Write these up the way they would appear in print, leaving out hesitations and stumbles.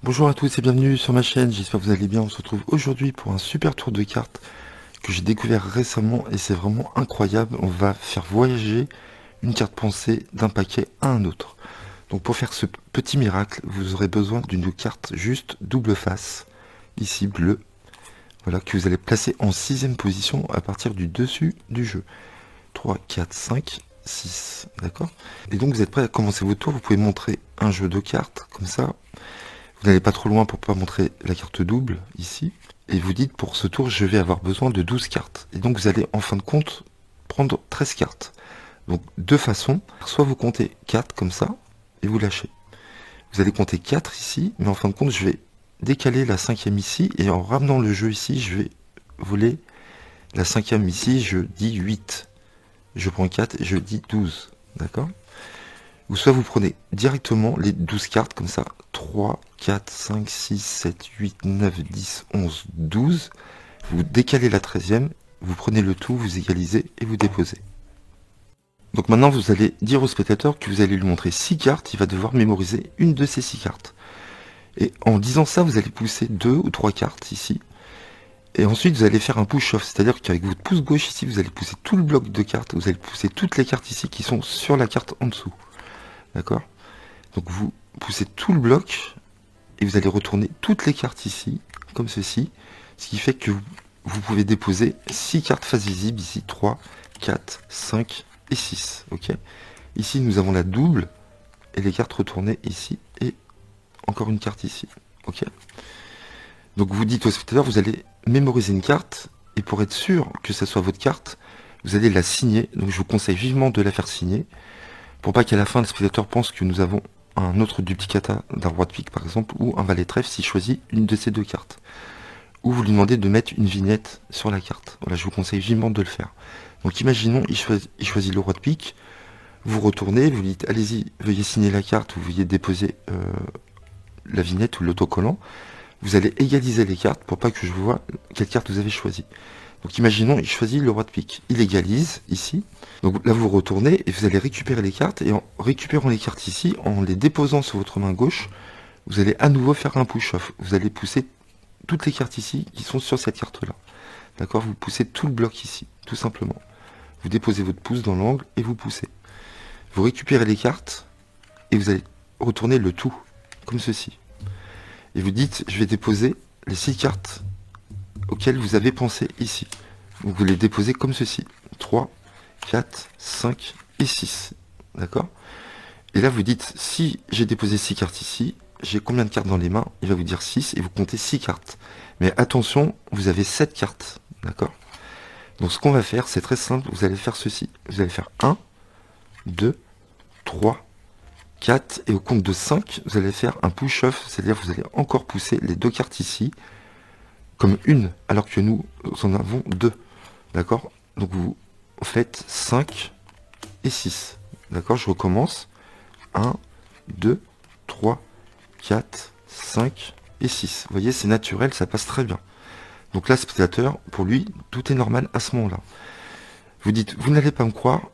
Bonjour à tous et bienvenue sur ma chaîne, j'espère que vous allez bien. On se retrouve aujourd'hui pour un super tour de cartes que j'ai découvert récemment et c'est vraiment incroyable. On va faire voyager une carte pensée d'un paquet à un autre. Donc pour faire ce petit miracle, vous aurez besoin d'une carte juste double face, ici bleue, voilà, que vous allez placer en 6ème position à partir du dessus du jeu. 3, 4, 5, 6, d'accord? Et donc vous êtes prêts à commencer votre tour, vous pouvez montrer un jeu de cartes, comme ça. Vous n'allez pas trop loin pour pas montrer la carte double, ici. Et vous dites, pour ce tour, je vais avoir besoin de 12 cartes. Et donc vous allez, en fin de compte, prendre 13 cartes. Donc, deux façons. Soit vous comptez 4 comme ça, et vous lâchez. Vous allez compter 4 ici, mais en fin de compte, je vais décaler la 5ème ici, et en ramenant le jeu ici, je vais voler la 5ème ici, je dis 8. Je prends 4 et je dis 12. D'accord? Ou soit vous prenez directement les 12 cartes comme ça, 3, 4, 5, 6, 7, 8, 9, 10, 11, 12. Vous décalez la 13ème, vous prenez le tout, vous égalisez et vous déposez. Donc maintenant vous allez dire au spectateur que vous allez lui montrer 6 cartes, il va devoir mémoriser une de ces 6 cartes. Et en disant ça, vous allez pousser 2 ou 3 cartes ici. Et ensuite vous allez faire un push-off, c'est-à-dire qu'avec votre pouce gauche ici, vous allez pousser tout le bloc de cartes, vous allez pousser toutes les cartes ici qui sont sur la carte en dessous. D'accord? Donc vous poussez tout le bloc et vous allez retourner toutes les cartes ici, comme ceci, ce qui fait que vous pouvez déposer 6 cartes face visible, ici 3, 4, 5 et 6. Ok. Ici nous avons la double et les cartes retournées ici et encore une carte ici. Ok. Donc vous dites au spectateur, vous allez mémoriser une carte et pour être sûr que ça soit votre carte, vous allez la signer. Donc je vous conseille vivement de la faire signer pour pas qu'à la fin le spectateur pense que nous avons un autre duplicata d'un roi de pique par exemple, ou un valet de trèfle s'il choisit une de ces deux cartes. Ou vous lui demandez de mettre une vignette sur la carte. Voilà, je vous conseille vivement de le faire. Donc imaginons, il choisit le roi de pique, vous retournez, vous dites allez-y, veuillez signer la carte, ou veuillez déposer la vignette ou l'autocollant. Vous allez égaliser les cartes pour pas que je vois quelle carte vous avez choisi. Donc imaginons, il choisit le roi de pique. Il égalise ici. Donc là, vous retournez et vous allez récupérer les cartes. Et en récupérant les cartes ici, en les déposant sur votre main gauche, vous allez à nouveau faire un push-off. Vous allez pousser toutes les cartes ici qui sont sur cette carte-là. D'accord? Vous poussez tout le bloc ici, tout simplement. Vous déposez votre pouce dans l'angle et vous poussez. Vous récupérez les cartes et vous allez retourner le tout, comme ceci. Et vous dites, je vais déposer les 6 cartes auxquelles vous avez pensé ici. Donc vous les déposez comme ceci. 3, 4, 5 et 6. D'accord? Et là vous dites, si j'ai déposé 6 cartes ici, j'ai combien de cartes dans les mains? Il va vous dire 6 et vous comptez 6 cartes. Mais attention, vous avez 7 cartes. D'accord? Donc ce qu'on va faire, c'est très simple, vous allez faire ceci. Vous allez faire 1, 2, 3, 4, et au compte de 5, vous allez faire un push-off, c'est-à-dire vous allez encore pousser les deux cartes ici, comme une, alors que nous en avons deux. D'accord? Donc vous faites 5 et 6. D'accord? Je recommence. 1, 2, 3, 4, 5 et 6. Vous voyez, c'est naturel, ça passe très bien. Donc là, spectateur, pour lui, tout est normal à ce moment-là. Vous dites, vous n'allez pas me croire,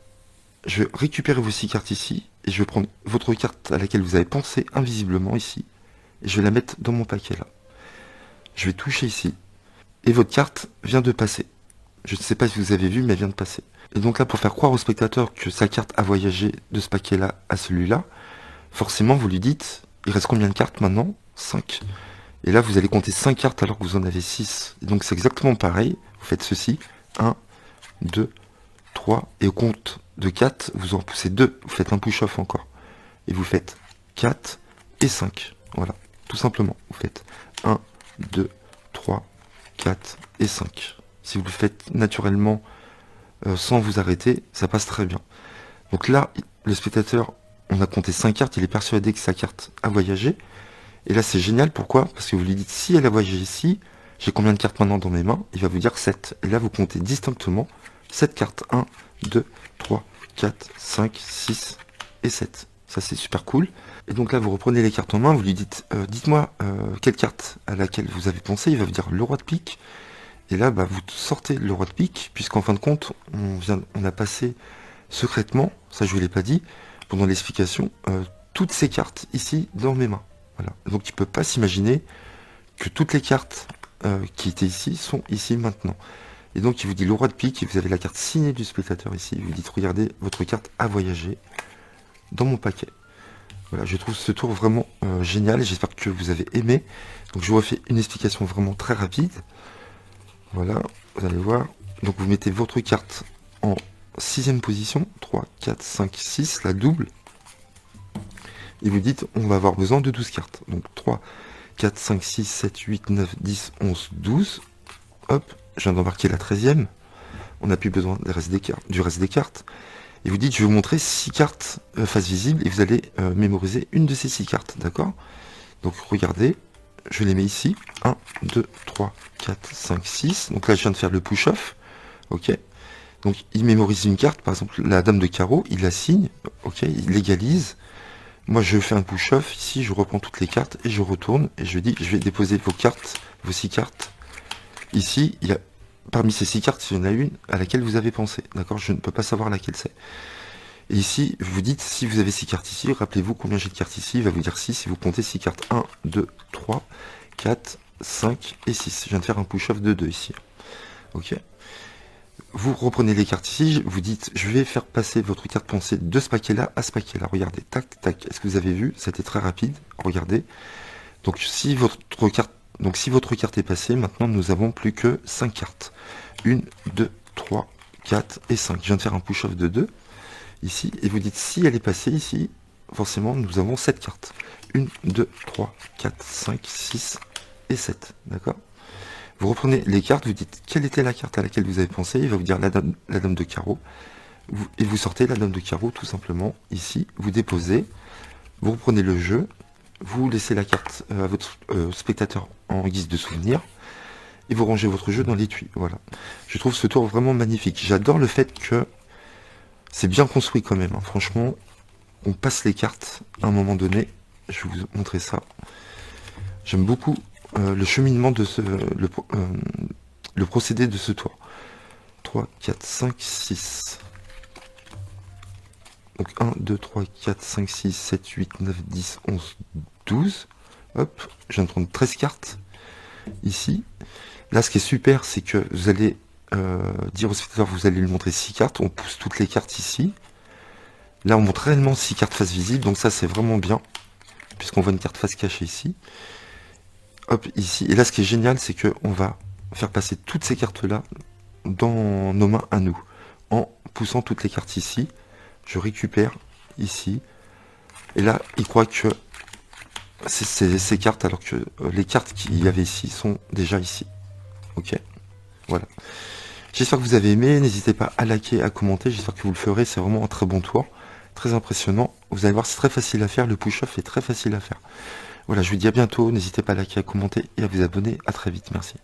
je vais récupérer vos 6 cartes ici, et je vais prendre votre carte à laquelle vous avez pensé invisiblement ici, et je vais la mettre dans mon paquet là. Je vais toucher ici, et votre carte vient de passer. Je ne sais pas si vous avez vu, mais elle vient de passer. Et donc là, pour faire croire au spectateur que sa carte a voyagé de ce paquet-là à celui-là, forcément, vous lui dites, il reste combien de cartes maintenant? 5. Et là, vous allez compter 5 cartes alors que vous en avez 6. Et donc c'est exactement pareil. Vous faites ceci. 1, 2, 3. Et au compte de 4, vous en poussez 2. Vous faites un push-off encore. Et vous faites 4 et 5. Voilà, tout simplement. Vous faites 1, 2, 3, 4 et 5. Si vous le faites naturellement, sans vous arrêter, ça passe très bien. Donc là, le spectateur, on a compté 5 cartes, il est persuadé que sa carte a voyagé. Et là, c'est génial, pourquoi? Parce que vous lui dites, si elle a voyagé ici, j'ai combien de cartes maintenant dans mes mains? Il va vous dire 7. Et là, vous comptez distinctement 7 cartes. 1, 2, 3, 4, 5, 6 et 7. Ça, c'est super cool. Et donc là, vous reprenez les cartes en main, vous lui dites, dites-moi quelle carte à laquelle vous avez pensé. Il va vous dire le roi de pique. Et là, bah, vous sortez le roi de pique, puisqu'en fin de compte, on a passé secrètement, ça je ne vous l'ai pas dit, pendant l'explication, toutes ces cartes ici dans mes mains. Voilà. Donc il peut pas s'imaginer que toutes les cartes qui étaient ici sont ici maintenant. Et donc il vous dit le roi de pique, et vous avez la carte signée du spectateur ici. Il vous dit regardez, votre carte a voyagé dans mon paquet. Voilà, je trouve ce tour vraiment génial et j'espère que vous avez aimé. Donc je vous refais une explication vraiment très rapide. Voilà, vous allez voir. Donc vous mettez votre carte en 6ème position, 3, 4, 5, 6, la double. Et vous dites, on va avoir besoin de 12 cartes. Donc 3, 4, 5, 6, 7, 8, 9, 10, 11, 12. Hop, je viens d'embarquer la 13e. On n'a plus besoin du reste des cartes. Et vous dites, je vais vous montrer 6 cartes face visible et vous allez mémoriser une de ces 6 cartes, d'accord? Donc regardez, je les mets ici. 1, 2, 3, 4, 5, 6. Donc là, je viens de faire le push-off. Ok. Donc il mémorise une carte, par exemple la dame de carreau, il la signe. Ok, il légalise. Moi, je fais un push-off. Ici, je reprends toutes les cartes et je retourne. Et je dis, je vais déposer vos cartes, vos 6 cartes. Ici, il y a... Parmi ces 6 cartes, il y en a une à laquelle vous avez pensé. D'accord? Je ne peux pas savoir laquelle c'est. Et ici, vous dites, si vous avez 6 cartes ici, rappelez-vous combien j'ai de cartes ici. Il va vous dire 6 si vous comptez 6 cartes. 1, 2, 3, 4, 5 et 6. Je viens de faire un push-off de 2 ici. Ok. Vous reprenez les cartes ici. Vous dites, je vais faire passer votre carte pensée de ce paquet-là à ce paquet-là. Regardez, tac, tac. Est-ce que vous avez vu? C'était très rapide. Regardez. Donc, si votre carte est passée, maintenant, nous avons plus que 5 cartes. 1, 2, 3, 4 et 5. Je viens de faire un push-off de 2 ici. Et vous dites, si elle est passée ici, forcément, nous avons 7 cartes. 1, 2, 3, 4, 5, 6 et 7. D'accord? Vous reprenez les cartes, vous dites, quelle était la carte à laquelle vous avez pensé? Il va vous dire la dame de carreau. Et vous sortez la dame de carreau, tout simplement, ici. Vous déposez. Vous reprenez le jeu. Vous laissez la carte à votre spectateur en guise de souvenir. Et vous rangez votre jeu dans l'étui. Voilà. Je trouve ce tour vraiment magnifique. J'adore le fait que c'est bien construit quand même. Hein. Franchement, on passe les cartes à un moment donné. Je vais vous montrer ça. J'aime beaucoup le cheminement de le procédé de ce tour. 3, 4, 5, 6. Donc 1, 2, 3, 4, 5, 6, 7, 8, 9, 10, 11, 12. Hop, je viens de prendre 13 cartes ici. Là, ce qui est super, c'est que vous allez dire au spectateur, vous allez lui montrer 6 cartes. On pousse toutes les cartes ici. Là, on montre réellement 6 cartes face visible. Donc ça, c'est vraiment bien. Puisqu'on voit une carte face cachée ici. Hop, ici. Et là, ce qui est génial, c'est qu'on va faire passer toutes ces cartes-là dans nos mains à nous. En poussant toutes les cartes ici. Je récupère ici. Et là, il croit que c'est ces cartes, alors que les cartes qu'il y avait ici sont déjà ici. Ok, voilà. J'espère que vous avez aimé. N'hésitez pas à liker, à commenter. J'espère que vous le ferez. C'est vraiment un très bon tour. Très impressionnant. Vous allez voir, c'est très facile à faire. Le push-off est très facile à faire. Voilà, je vous dis à bientôt. N'hésitez pas à liker, à commenter et à vous abonner. À très vite. Merci.